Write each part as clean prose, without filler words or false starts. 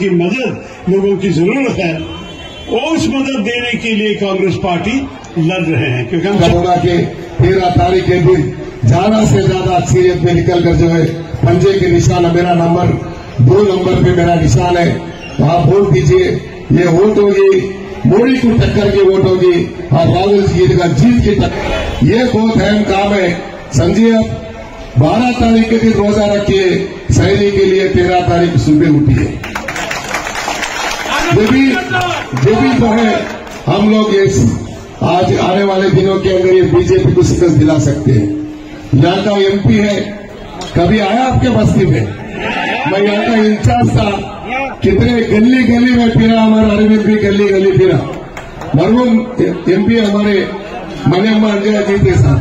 जिनकी मदद लोगों की जरूरत है, उस मदद देने के लिए कांग्रेस पार्टी लड़ रहे हैं। क्योंकि हम कोरोना के 13 तारीख के दिन ज्यादा से ज्यादा अक्सरियत में निकलकर जो है पंजे के निशान, मेरा नंबर 2 नंबर पे मेरा निशान है, तो आप वोट दीजिए। ये वोट होगी मोदी को टक्कर की वोट होगी और राहुल जी का जीत की टक्कर। ये बहुत अहम काम है। समझिए, अब 12 तारीख के दिन रोजा रखिए, शहरी के लिए 13 तारीख सुबह उठिए। जो भी जो है हम लोग आज आने वाले दिनों के अंदर ये बीजेपी को शिकस्त दिला सकते हैं। यहाँ का एमपी है, कभी आया आपके बस्ती में? मैं यहाँ का इंचार्ज था, कितने गली गली में फिरा, हमारा अरविंद भी गली गली फिरा। मरहूम एमपी हमारे मनियम्मा अंजया जी थे साहब,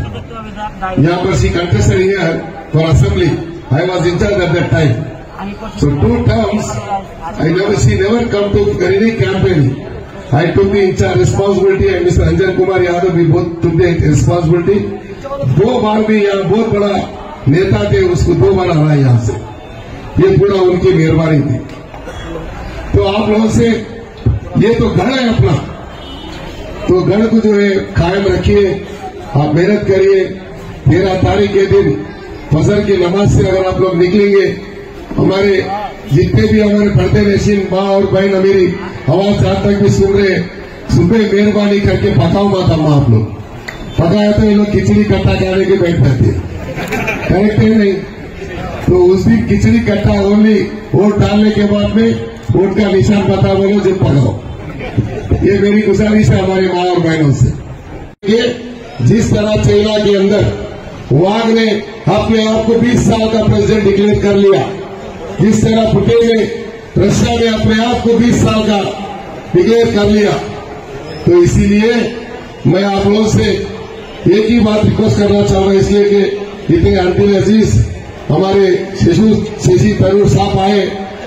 यहाँ पर she contested here for assembly. I was in charge at that time, so 2 terms she never come to any campaign. I took the entire responsibility and Mr. Anjan Kumar Yadav we both took the responsibility. 2 बार भी यहाँ बहुत बड़ा नेता थे, उसको 2 बार हराया यहाँ से। ये पूरा उनकी मेहरबानी थी। तो आप लोगों से ये तो गढ़ है अपना, तो गढ़ को जो है कायम रखिए, आप मेहनत करिए। 13 तारीख के दिन फजर की नमाज से अगर आप लोग निकलेंगे, हमारे जितने भी हमारे पर्दे नशीन माँ और बहन मेरी आवाज जहां तक भी सुन रहे, सुबह मेहरबानी करके पकाओ मत अम्मा, आप लोग पकाया तो ये लोग खिचड़ी कट्टा खाने के बैठ जाते, करेक्ट है नहीं? तो उस दिन खिचड़ी कट्टा ओनली वोट डालने के बाद में वोट का निशान बता बोलो जो पकाओ। ये मेरी गुजारिश है हमारे माँ और बहनों से। ये जिस तरह चाइना के अंदर वाघ ने अपने आप को 20 साल का प्रेसिडेंट डिक्लेयर कर लिया, जिस तरह पुतिन ने रशिया में अपने आप को 20 साल का डिक्लेयर कर लिया, तो इसीलिए मैं आप लोगों से एक ही बात रिक्वेस्ट करना चाह रहा हूं, इसलिए कि इतने अंतिम अजीज हमारे शशि तरूर साहब आए,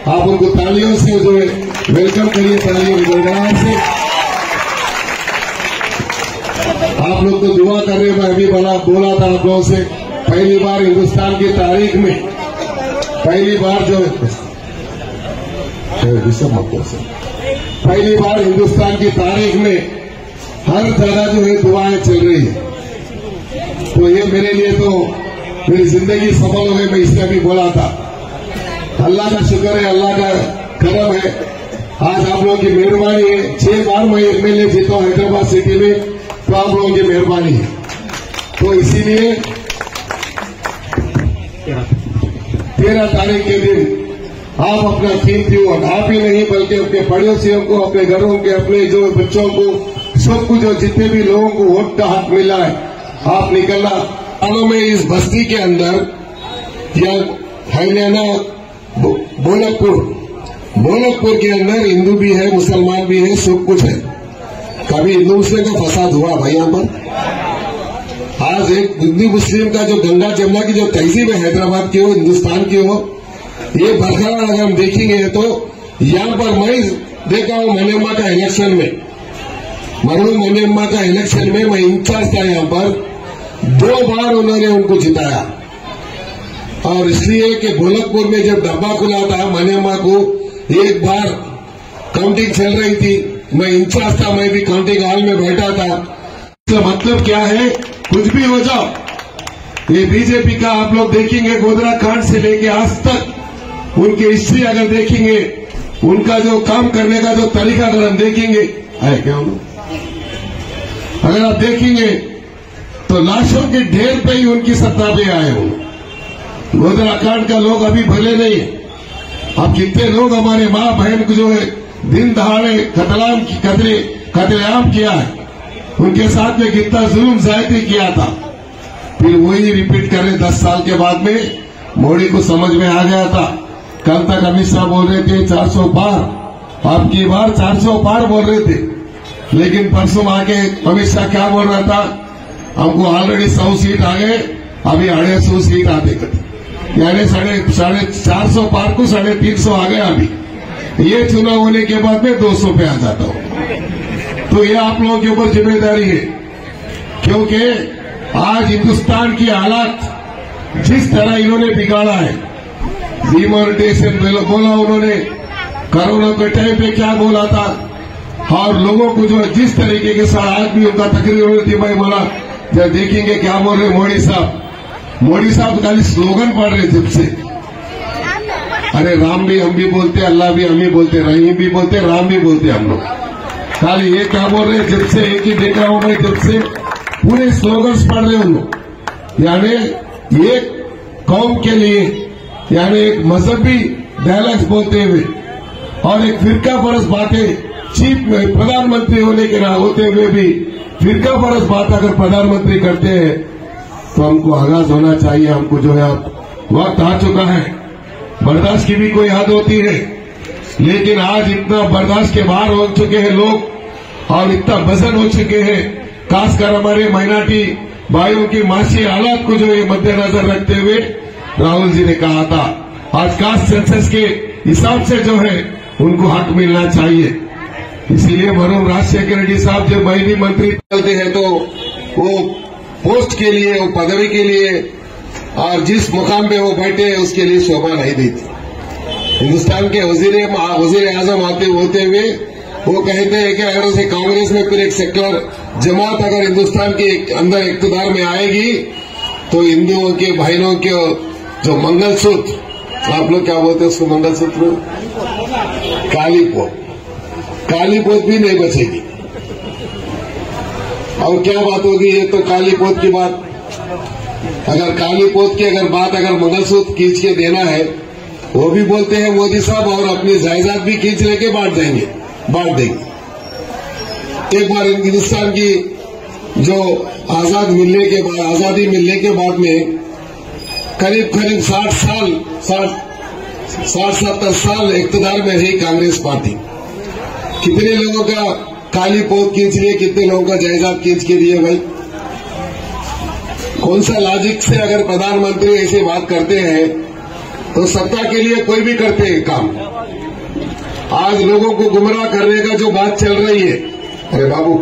आप उनको तालियों से जो है वेलकम करिए, तालियों की गड़गड़ाहट से। आप लोग तो दुआ कर रहे हैं, मैं अभी बोला था आप लोगों से, पहली बार हिंदुस्तान की तारीख में, पहली बार जो पहली बार हिंदुस्तान की तारीख में हर जगह जो है दुआएं चल रही है। तो ये मेरे लिए तो मेरी जिंदगी सफल हो गई, मैं इसलिए भी बोला था। अल्लाह का शुक्र है, अल्लाह का करम है, आज आप लोगों की मेहरबानी है। 6 बार मैं एमएलए जीता हूं हैदराबाद सिटी में, तो आप लोगों की मेहरबानी है। तो इसीलिए 13 तारीख के दिन आप अपना कीमती वोट, आप ही नहीं बल्कि अपने पड़ोसियों को, अपने घरों के, अपने जो बच्चों को, सबको, जो जितने भी लोगों को वोट का हक मिला है, आप निकलना। सालों में इस बस्ती के अंदर या हरियाणा बोलकपुर के अंदर हिंदू भी है, मुसलमान भी है, सब कुछ है। कभी हिंदू मुस्लिम का फसाद हुआ भाई यहाँ पर? आज एक हिंदू मुस्लिम का जो गंगा जमुना की जो तहजीब है, हैदराबाद की हो, हिंदुस्तान की हो, ये बरकरार अगर हम देखेंगे तो यहाँ पर मैं देखा हूँ मनियम्मा का इलेक्शन में, मरहूम मनियम्मा का इलेक्शन में मैं इंचार्ज था यहाँ पर, 2 बार उन्होंने उनको जिताया। और इसलिए कि बोलकपुर में जब डब्बा खुला था मनियम्मा को, एक बार काउंटिंग चल रही थी, मैं इंचार्ज था, मैं भी काउंटिंग हॉल में बैठा था। तो मतलब क्या है, कुछ भी हो जाओ, ये बीजेपी का आप लोग देखेंगे गोधरा कांड से लेके आज तक उनकी हिस्ट्री अगर देखेंगे, उनका जो काम करने का जो तरीका अगर हम देखेंगे, है क्या अगर आप देखेंगे तो लाशों के ढेर पे ही उनकी सत्ता पे आए हो। गोधरा कांड का लोग अभी भले नहीं है, अब कितने लोग हमारे माँ बहन को जो है दिन दहाड़े कतलेआम किया है, उनके साथ में कितना जुल्म ज्यादती किया था, फिर वही रिपीट कर रहे 10 साल के बाद में। मोदी को समझ में आ गया था। कल तक अमित शाह बोल रहे थे 400 पार, अब की बार 400 पार बोल रहे थे, लेकिन परसों आके अमित शाह क्या बोल रहा था, हमको ऑलरेडी 100 सीट आ गए, अभी 250 सीट आते करते, यानी 450 पार को 350 आ गए। अभी ये चुनाव होने के बाद में 200 पे आ जाता हूं। तो ये आप लोगों के ऊपर जिम्मेदारी है, क्योंकि आज हिंदुस्तान की हालात जिस तरह इन्होंने बिगाड़ा है, डिमोनेटाइजेशन बोला उन्होंने, कोरोना के टाइम पे क्या बोला था, और लोगों को जो जिस तरीके के साथ आज भी उनका तकरीर हो रही थी, भाई बोला जब देखेंगे क्या बोल रहे मोदी साहब खाली स्लोगन पढ़ रहे जब से। अरे राम भी हम भी बोलते, अल्लाह भी हम ही बोलते, रहीम भी बोलते, राम भी बोलते हम लोग। खाली ये क्या बोल रहे जब से एक ही देखा हो रहे, जब से पूरे स्लोगन्स पढ़ रहे उन लोग, यानी एक कौम के लिए, यानी एक मजहबी डायलॉग्स बोलते हुए और एक फिरका परस बातें, चीफ प्रधानमंत्री होने के ना होते हुए भी फिरका परस बात अगर प्रधानमंत्री करते हैं तो हमको आगाज होना चाहिए। हमको जो है वक्त आ चुका है, बर्दाश्त की भी कोई हद होती है, लेकिन आज इतना बर्दाश्त के बाहर हो चुके हैं लोग और इतना वजन हो चुके हैं, खासकर हमारे माइनॉरिटी भाइयों की माशी हालात को जो है मद्देनजर रखते हुए राहुल जी ने कहा था आज कास्ट सेंसस के हिसाब से जो है उनको हक मिलना चाहिए। इसीलिए मरहूम राजशेखर रेड्डी साहब जब मैं भी मंत्री चलते हैं तो वो पोस्ट के लिए, वो पदवी के लिए और जिस मुकाम पे वो बैठे हैं उसके लिए शोभा नहीं देती। हिन्दुस्तान के वजीर आजम होते हुए वो कहते हैं कि अगर उसे कांग्रेस में फिर एक सेक्युलर जमात अगर हिन्दुस्तान के अंदर इक़्तिदार में आएगी तो हिंदुओं के भाइयों के जो मंगलसूत्र, आप लोग क्या बोलते हैं उसको, मंगलसूत्र, काली पोत भी नहीं बचेगी। और क्या बात होगी, ये तो काली पोत की बात, अगर काली पोत की अगर बात अगर मंगलसूत्र खींच के देना है, वो भी बोलते हैं मोदी साहब, और अपनी जायदाद भी खींच लेके बांट देंगे। एक बार हिंदुस्तान की जो आजादी मिलने के बाद में करीब 60-70 साल इक़्तिदार में रही कांग्रेस पार्टी। कितने लोगों का काली पोत खींच लिए, कितने लोगों का जायदाद खींच के दिए भाई। कौन सा लॉजिक से अगर प्रधानमंत्री ऐसे बात करते हैं तो सत्ता के लिए कोई भी करते हैं काम। आज लोगों को गुमराह करने का जो बात चल रही है, अरे बाबू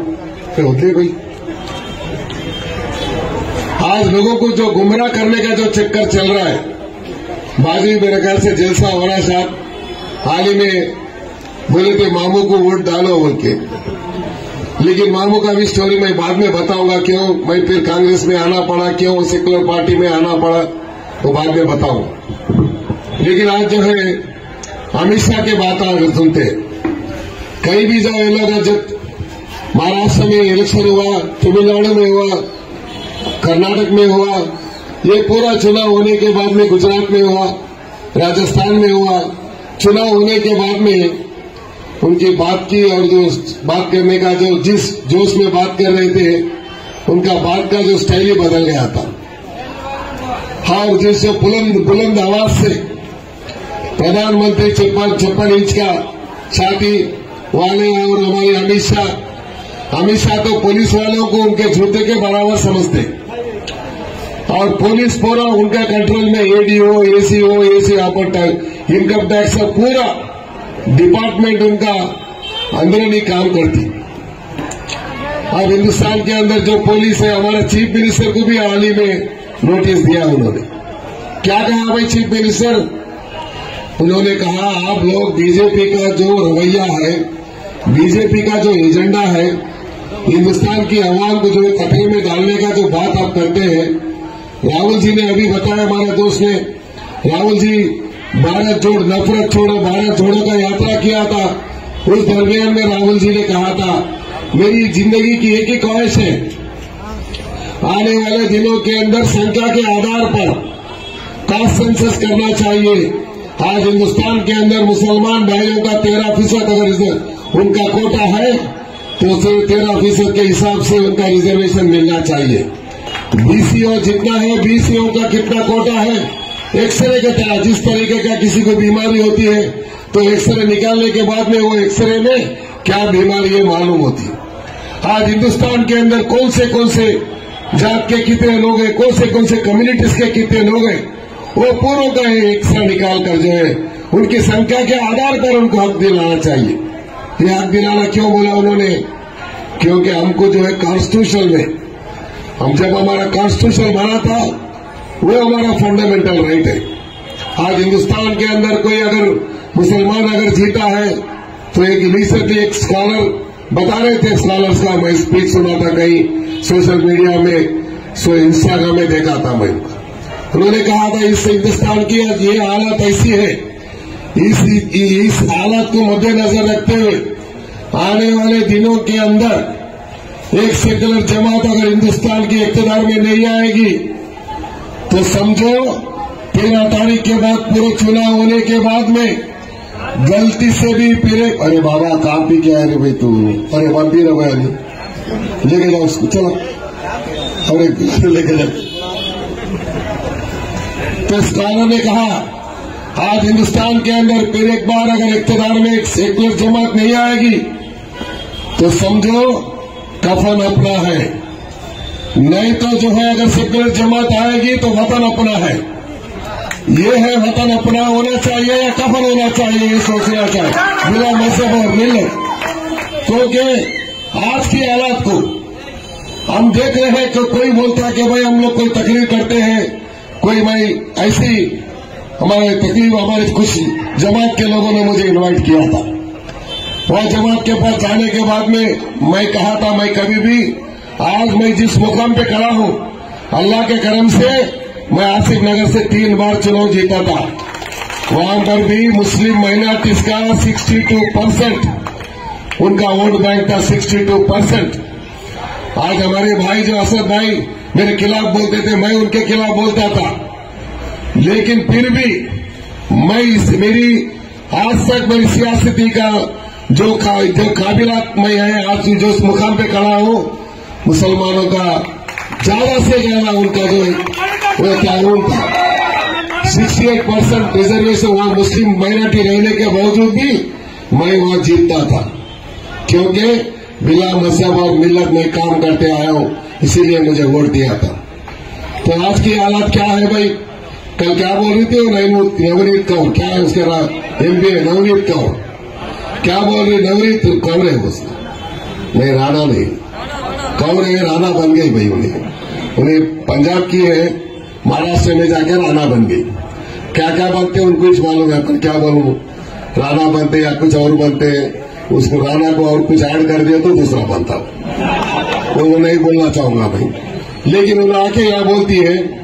फिर होते कोई, आज लोगों को जो गुमराह करने का जो चक्कर चल रहा है, बाजू मेरे ख्याल से जलसा हो रहा है साहब, हाल ही में बोले थे मामू को वोट डालो बोल के, लेकिन मामू का भी स्टोरी मैं बाद में बताऊंगा, क्यों मैं फिर कांग्रेस में आना पड़ा, क्यों सेक्युलर पार्टी में आना पड़ा, वो बाद में बताऊंगा। लेकिन आज जो है अमित शाह के बात अगर सुनते, कहीं भी जाओ ये लोग, जब महाराष्ट्र में इलेक्शन हुआ, तमिलनाडु में हुआ, कर्नाटक में हुआ, ये पूरा चुनाव होने के बाद में गुजरात में हुआ, राजस्थान में हुआ, चुनाव होने के बाद में उनकी बात की और जो बात करने का जो जिस जोश में बात कर रहे थे, उनका बात का जो स्टाइल ही बदल गया था। और जिस बुलंद आवाज से प्रधानमंत्री 56 इंच का छाती वाले और हमारे अमित शाह तो पुलिस वालों को उनके जूते के बराबर समझते, और पुलिस पूरा उनका कंट्रोल में, ADO, ACO, AC operator, income tax का पूरा डिपार्टमेंट उनका अंदरूनी काम करती। अब हिन्दुस्तान के अंदर जो पुलिस है, हमारा चीफ मिनिस्टर को भी हाल ही में नोटिस दिया उन्होंने। क्या कहा भाई चीफ मिनिस्टर? उन्होंने कहा आप लोग बीजेपी का जो रवैया है, बीजेपी का जो एजेंडा है, हिन्दुस्तान की आवाम को जो खतरे में डालने का जो बात आप करते हैं, राहुल जी ने अभी बताया, हमारे दोस्त ने, राहुल जी भारत जोड़ नफरत छोड़ो, भारत जोड़ो का यात्रा किया था। उस दरमियान में राहुल जी ने कहा था मेरी जिंदगी की एक ही ख्वाहिश है, आने वाले दिनों के अंदर संख्या के आधार पर कास्ट सेंसस करना चाहिए। आज हिन्दुस्तान के अंदर मुसलमान भाइयों का 13% अगर उनका कोटा है तो सिर्फ 13% के हिसाब से उनका रिजर्वेशन मिलना चाहिए। बीसीओ जितना है, बीसीओ का कितना कोटा है, एक्सरे के तरह जिस तरीके का किसी को बीमारी होती है तो एक्सरे निकालने के बाद में वो एक्सरे में क्या बीमारी है मालूम होती है। आज हिन्दुस्तान के अंदर कौन से जात के कितने लोग हैं, कौन से कम्युनिटीज के कितने लोग हैं, वो पूरों का एक्सरा निकाल कर जो है उनकी संख्या के आधार पर उनको हक दिलाना चाहिए। ये हक दिलाना क्यों बोला उन्होंने? क्योंकि हमको जो है कॉन्स्टिट्यूशन में, हम जब हमारा कॉन्स्टिट्यूशन बना था वो हमारा फंडामेंटल राइट है। आज हिन्दुस्तान के अंदर कोई अगर मुसलमान अगर जीता है तो एक रिसेंटली एक स्कॉलर बता रहे थे, स्कॉलर्स का मैं स्पीच सुना था कहीं सोशल मीडिया में, इंस्टाग्राम में देखा था मैं। उन्होंने कहा था इस हिंदुस्तान की ये हालत ऐसी है, इस हालत को मद्देनजर रखते हुए आने वाले दिनों के अंदर एक सेकुलर जमात अगर हिंदुस्तान की इक़्तिदार में नहीं आएगी तो समझो 13 तारीख के बाद पूरे चुनाव होने के बाद में गलती से भी फिर अरे बाबा काम भी क्या है रे भाई तू, अरे बंदी रहो यार, लेके जाओ उसको, चलो अरे लेके जाओ। तो स्कॉलर ने कहा आज हिंदुस्तान के अंदर फिर एक बार अगर इक़्तिदार में एक सेकुलर जमात नहीं आएगी तो समझो कफन अपना है, नहीं तो जो है अगर सेकुलर जमात आएगी तो वतन अपना है। ये है वतन अपना होना चाहिए या कफन होना चाहिए, ये सोचना चाहिए बिना मजहब और मिल्लत। क्योंकि आज की हालात को हम देख रहे हैं कि कोई बोलता है कि भाई हम लोग कोई तकरीर करते हैं, कोई भाई ऐसी हमारे तकरीब हमारे कुछ जमात के लोगों ने मुझे इनवाइट किया था। वह जमात के पास जाने के बाद में मैं कहा था मैं कभी भी आज मैं जिस मुकाम पे खड़ा हूं अल्लाह के करम से मैं आसिफ नगर से 3 बार चुनाव जीता था। वहां पर भी मुस्लिम माइनॉरिटीज का 62% उनका वोट बैंक था, 62%। आज हमारे भाई जो असद भाई मेरे खिलाफ बोलते थे, मैं उनके खिलाफ बोलता था, लेकिन फिर भी मेरी आज तक मेरी सियासती का जो काबिलात मैं है आज जो उस मुकाम पे खड़ा हूं, मुसलमानों का ज्यादा से ज्यादा उनका जो वो कानून था 68% रिजर्वेशन वहां मुस्लिम माइनॉरिटी रहने के बावजूद भी मैं वहां जीतता था, क्योंकि बिना मजहब और मिल्लत में काम करते आया हूं, इसीलिए मुझे वोट दिया था। तो आज की हालत क्या है भाई? कल क्या बोल रही थी नवनीत कौर, क्या है उसके नाम, MBA नवनीत कौर, क्या बोल रही नवनीत कौर है उसका, नहीं राणा नहीं, कौर है, राणा बन गई भाई। उन्हें पंजाब की है, महाराष्ट्र में जाकर राणा बन गई। क्या क्या बनते हैं उनको कुछ मालूम है, पर क्या बोलूं, राणा बनते या कुछ और बनते, उसको राणा को और कुछ ऐड कर दिया तो दूसरा बनता, वो नहीं बोलना चाहूंगा भाई। लेकिन उन्हें आके यहाँ बोलती है